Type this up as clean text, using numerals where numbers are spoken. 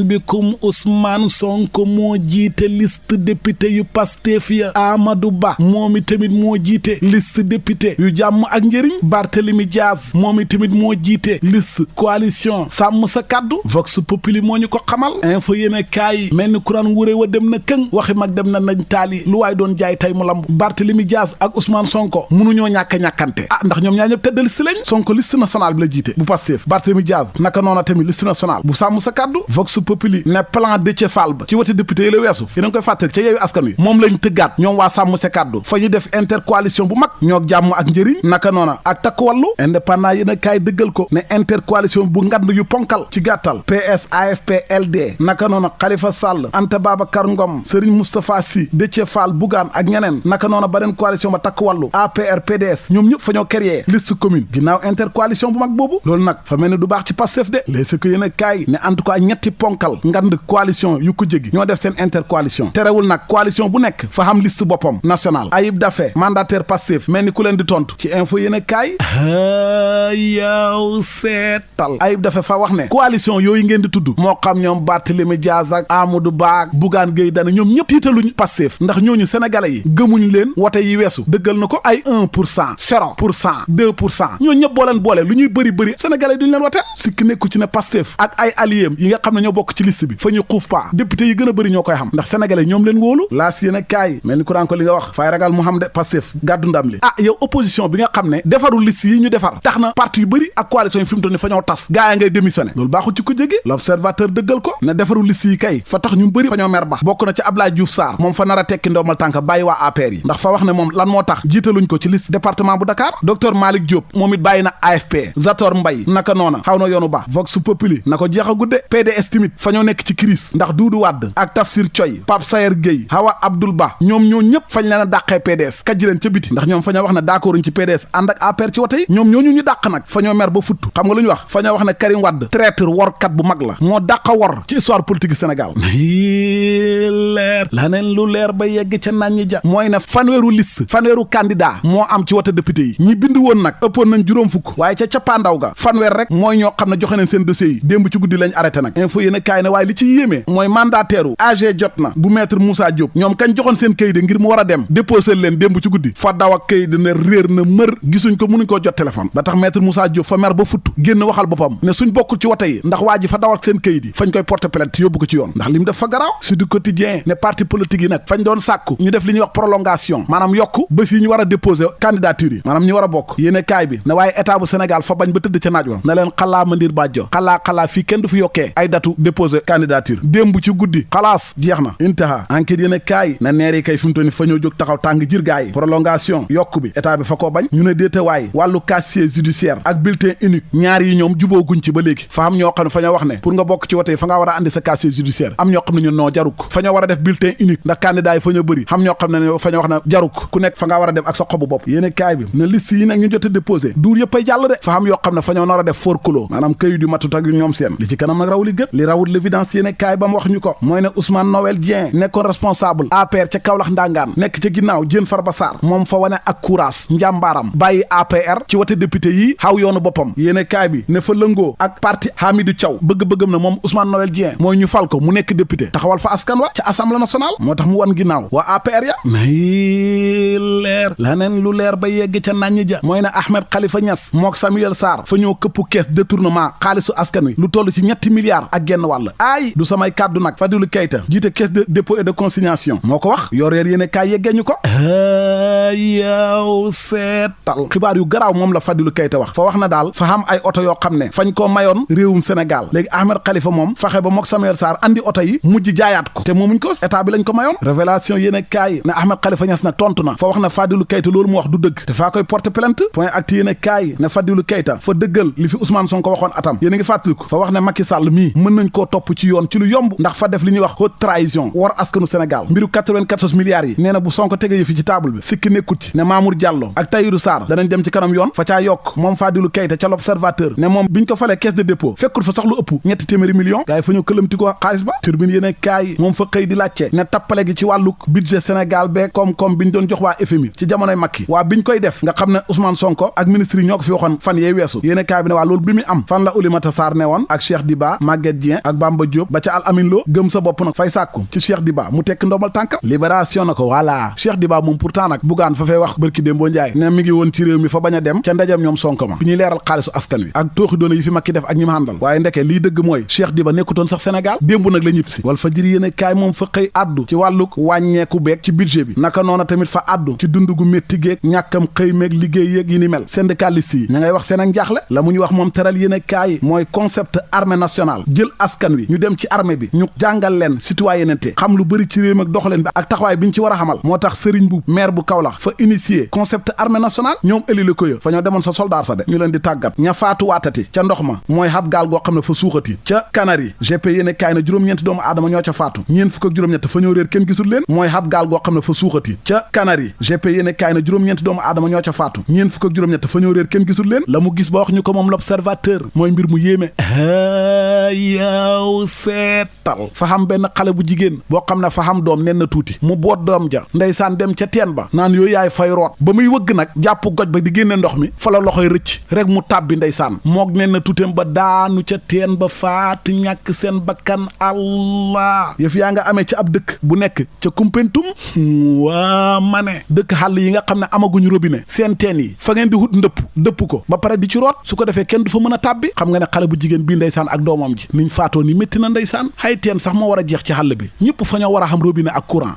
bikum Ousmane Sonko moo jiite liste député yu Pastef ya Amadou Ba moom itamit moo jiite liste député yu jàmm ak njëriñ Barthélemy Diaz moom itamit moo jiite liste coalition sàmm sa kàddu Vox Populi moo ñu ko xamal info yéene kaay mel ni kuraan wuré wa dem na këng waxi mag dem na nañ taali lu waay doon jaay tay mu lamb Barthélemy Diaz ak Ousmane Sonko munuñoo ñàkkante ndax ñoom ñaa ñëpp tête de liste lañ Sonko liste nationale bi la jiite bu Pastef Barthélemy Diaz naka noona tamit liste nationale bu sàmm sa kàddu Vox Populi ne plan Déthié Fall ba ci wote député yi la weesu yéen a ngi koy fàttali ca Yewwi Askan Wi moom lañ tëggaat ñoom waa sàmm sa kàddu fa ñu def intercoalition bu mag ñoo jàmm ak njëriñ naka noona ak takk wàllu indépendant yéen a kaay dëggal ko ne intercoalition bu ngand yu ponkal ci gàttal PS AFP LD naka noona Khalifa Sall Anta Babacar Ngom Serigne Moustapha Sy Déthié Fall Bougane ak ñeneen naka noona beneen coalition ba takk wàllu APR PDS ñoom ñëpp fa ñoo créer liste commune ginnaaw intercoalition bu mag boobu loolu nag fa mel ni du baax ci Pastef de léegi ko yéen a kaay ne en tout cas ñetti ponkal ngand coalition yu ko jégi ñoo def seen intercoalition terewul nag coalition bu nekk fa xam liste boppam national Ayib Daffé mandataire Pastef mel ni ku leen di tontu ci info yéen a kaay yow seetal Ayib Daffé fa wax ne coalition yooyu ngeen di tudd moo xam ñoom Barthélemy Diaz ak Amadou Ba ak Bougane Gueye Dany ñoom ñëpp tiitaluñ Pastef ndax ñooñu sénégalais yi gëmuñ leen wote yi weesu dëggal na ko ay 1% 0% 2% ñoo ñëpp boole lu ñuy bëri sénégalais yi duñu leen wote sikki nekku ci ne Pastef ak ay alliés yi nga xam ne ñoo bokk ci liste bi fa ñu xuuf pa député yi gën a bëri ñoo koy xam ndax sénégalais ñoom leen wóolu laas yéen a kaay mel ni ku ko li nga wax fay ragal mu xam de Pastef gàddu ndam li yow opposition bi nga xam ne defarul liste yi ñu defar tax na parti yu bëri ak coalition yi fi mu toll ni fa ñoo tas gaa yi ngay démissionné loolu baaxul ci ko jégi l'observateur dëggal ko ne defarul liste yi kay fa tax ñu bëri fa ñoo mer ba bokk na ci Abdoulaye Diouf Sarr moom fa nar a tekki ndoomal tànk bàyyi waa APR yi ndax fa wax ne moom lan moo tax jiitaluñ ko ci liste département bu Dakar docteur Malick Diop moom it bàyyi na AFP Zator Mbaye naka noona xaw na yoonu ba Vox Populi na ko jeex a gudde PDS timit fa ñoo nekk ci crise ndax Doudou Wade ak Tafsir Thioye Pape Sayer Gueye Hawa Abdoul Ba ñoom ñoo ñëpp fañ leen a dàqee PDS kajji leen ca biti ndax ñoom fa ñoo wax ne d'accorduñ ci PDS ànd ak APR ci wote yi ñoom ñooñu ñu dàq nag fa ñoo mer ba futt xam nga lu ñu wax fa ñoo wax ne Karim Wade traître workat bu mag la moo dàqa wor ci histoire politique Sénégal leer laneen lu leer ba yegg ca naan ñi ja mooy ne fanweeru candidat moo am ci wote député yi ñi bind woon nag ëppoon nañ juróom fukk waaye ca cappaandaw ga fanweer rek mooy ñoo xam ne joxe nañ seen dossiers yi démb ci guddi lañ arrêté nag info yéen a kaay ne waaye li ci yéemee mooy mandataire AG jot na bu maître Moussa Diop ñoom kañ joxoon seen kayit de ngir mu war a dem déposé leen démb ci guddi fa daw ak kayit ne réer na mër gisuñ ko mënuñ koo jot téléphone ba tax maître Moussa Diop fa mer ba futt génn waxal boppam ne suñ bokkul ci wote yi ndax waa ji fa daw ak seen kayit yi fañ koy porter plainte yóbbu ko ci yoon ndax li mu def fa garaaw si du quotidien ne parti politique yi nag fañ doon sàkku ñu def li ñuy wax prolongation maanaam yokk bés yi ñu war a déposer candidature yi maanaam ñu war a bokk yéene kaay bi ne waaye état bu Sénégal fa bañ ba tëdd ca naaj wa na leen xalaa mandir bàjjo xalaa fii kenn du fi yokkee ay datu déposer candidature démb ci guddi xalaas jeex na intaha enquête yéene kaay na neer yi kay fi mu toll ni fa ñoo jóg taxaw tàng jir gaa yi prolongation yokk bi état bi fa koo bañ ñu ne déetewaay wàllu casier judiciaire ak bulletin unique ñaar yi ñoom juboo guñ ci ba léegi fa am ñoo xam ne fa ñoo wax ne pour nga bokk ci wote yi fa ngaa war a andi sa casier judiciaire am ñoo xam ne ñu noo jaruk fa ñoo war a def bulletin unique ndax candidat yi fa ñoo bëri xam ñoo xam ne fa ñoo wax ne jaruk ku nekk fa ngaa war a dem ak sa xobu bopp yéene kaay bi na liste yi nag ñu jot a déposé duur yëpp ay jàll de fa xam yoo xam ne fa ñoo nar a def forclos maanaam këyit yu matut ak yu ñoom seen li ci kanam nag raw li gët li rawut l'évidence yéene kaay ba mu wax ñu ko mooy ne Ousmane Noël Dieng nekkoon responsable APR ca Kaolack ndangaan nekk ca ginnaaw Diène Farba Sarr moom fa wane ak courage njàmbaaram bàyyi APR ci wote député yi xaw yoonu boppam yéene kaay bi ne fa lëngoo ak parti Hamidou Thiaw bëgg-bëggam na moom Ousmane Noël Dieng mooy ñu fal ko mu nekk député taxawal fa askan wa ca assemblée nationale moo tax mu wan ginnaaw waa APR ya may leer laneen lu leer ba yegg ca naññi ja mooy ne Ahmed Khalifa Niass mook Samuel Sarr fa ñoo këpp caisse détournement xaalisu askan wi lu toll ci 3 milliards ak genn wàll aay du samay kàddu nag Fadilou Keita jiite caisse de dépôt et de consignation moo ko wax yor yor yéene kaay yeggee ñu ko yow seetal xibaar yu garaaw moom la Fadilou Keita wax fa wax na daal fa xam ay oto yoo xam ne fañ koo mayoon réewum Sénégal léegi Ahmed Khalifa moom faxe ba mook Samuel Sarr andi oto yi mujj jaayaat ko te moomuñ ko état bi lañ ko mayoon révélation yéene kaay ne Ahmed Khalifa Niass nag tontu na fa wax na Fadilou Keita loolu mu wax du dëgg te faa koy porter plainte point acte yéene kaay ne Fadilou Keita fa dëggal li fi Ousmane Sonko waxoon atam yéen a ngi fàttaliku fa wax ne Macky Sall mii mën nañ koo topp ci yoon ci lu yomb ndax fa def li ñuy wax haute trahison war askanu Sénégal mbiru 94 milliards yi nee na bu Sonko tege yëfi ci table bi sikki nekkut ci ne Mamour Diallo ak Tahirou Sarr danañ dem ci kanam yoon fa caa yokk moom Fadilou Keita ca l'Observateur ne moom biñ ko falee caisse de dépôt fekkul fa sax lu ëpp 300 millions gars yi fa ñoo këlamti ko xaalis ba turbine yéen a kaay moom fa xëy di laajte ne tappale gi ci wàllu budget Sénégal bee koom-koom biñ doon jox waa FMI ci jamonoy Macky waa biñ koy def nga xam ne Ousmane Sonko ak ministre yi ñoo ko fi waxoon fan yee weesu yéen a kaay bi ne waa loolu bi mu am fan la Oulimata Sarr ne woon ak Cheikh Diba Maguette Dieng ak Bamba Diop ba ca Al Amin Lo gëm sa bopp nag fay sàkku ci Cheikh Diba mu tekk ndombal tànkam libération na ko voilà Cheikh Diba moom pourtant nag Bougane fa fay wax bërki Dembo Njaay ne mi ngi woon ci réew mi fa bañ a dem ca ndajam ñoom Sonko ma bi ñuy leeral xaalisu askan wi ak tooxi doona yi fi Macky def ak ñi ma àndal waaye ndeke lii dëgg mooy Cheikh Diba nekkutoon sax Sénégal démb nag la ñib si wal fa jëri yéen kaay moom fa xëy addu ci wàlluk wàññeeku beeg ci budget bi naka noona tamit fa addu ci dund gu métti géeg ñàkkam xëy meeg liggéey yeeg yi ni mel syndicaliste yi ña ngay wax seen ak njaaxle la mu ñu wax moom teral yéen kaay mooy concept armée nationale jël askan wi ñu dem ci armée bi ñu jàngal leen citoyenneté xam lu bëri ci réew ak doxaleen bi ak taxawaay bi ñu ci war a xamal moo tax Serigne Mboup maire bu Kaolack fa initier concept armée nationale ñoom élili ko yo fa ñoo demoon sa soldaar sa de ñu leen di tàggat ña faatuwaatati ca ndox ma mooy xab gaal goo xam ne fa suuxati ca Canari GP yéen kaay na juróom-ñeenti doomu aadama ñoo ca faatu ñeen fukk ak juróom-ñett fa ñoo réer kenn gisul leen mooy xab gaal goo xam ne fa suuxati ca Canari GP yéen kaay na juróom-ñeenti doomu aadama ñoo ca faatu ñeen fukk ak juróom-ñett fa ñoo réer kenn gisul leen la mu gis ba wax ñu ko moom l'observateur mooy mbir mu yéeme yaw seetal fa xam benn xale bu jigéen boo xam ne fa xam doom nen na tuuti mu boot doom ja ndeysaan dem ca teen ba naan yooyu yaay fay root ba muy wëgg nag jàpp goj ba di génne ndox mi fa la loxoy rëcc rek mu tàbbi ndeysaan moog nen na tuuteem ba daanu ca teen ba faatu ñàkk seen bakkan allah yëf yaa nga amee ca ab dëkk bu nekk ca Kumpentum waa ma ne dëkk xàll yi nga xam ne amaguñu robinet seen teen yi fa ngeen di hut dëpp ko ba pare di ci root su ko defee kenn du fa mën a tàbbi xam nga ne xale bu jigéen bii ndeysaan ak doomam ji niñ faatoo ni métti na ndeysaan xay teen sax moo war a jeex ci xàll bi ñëpp fa ñoo war a xam robinet ak courant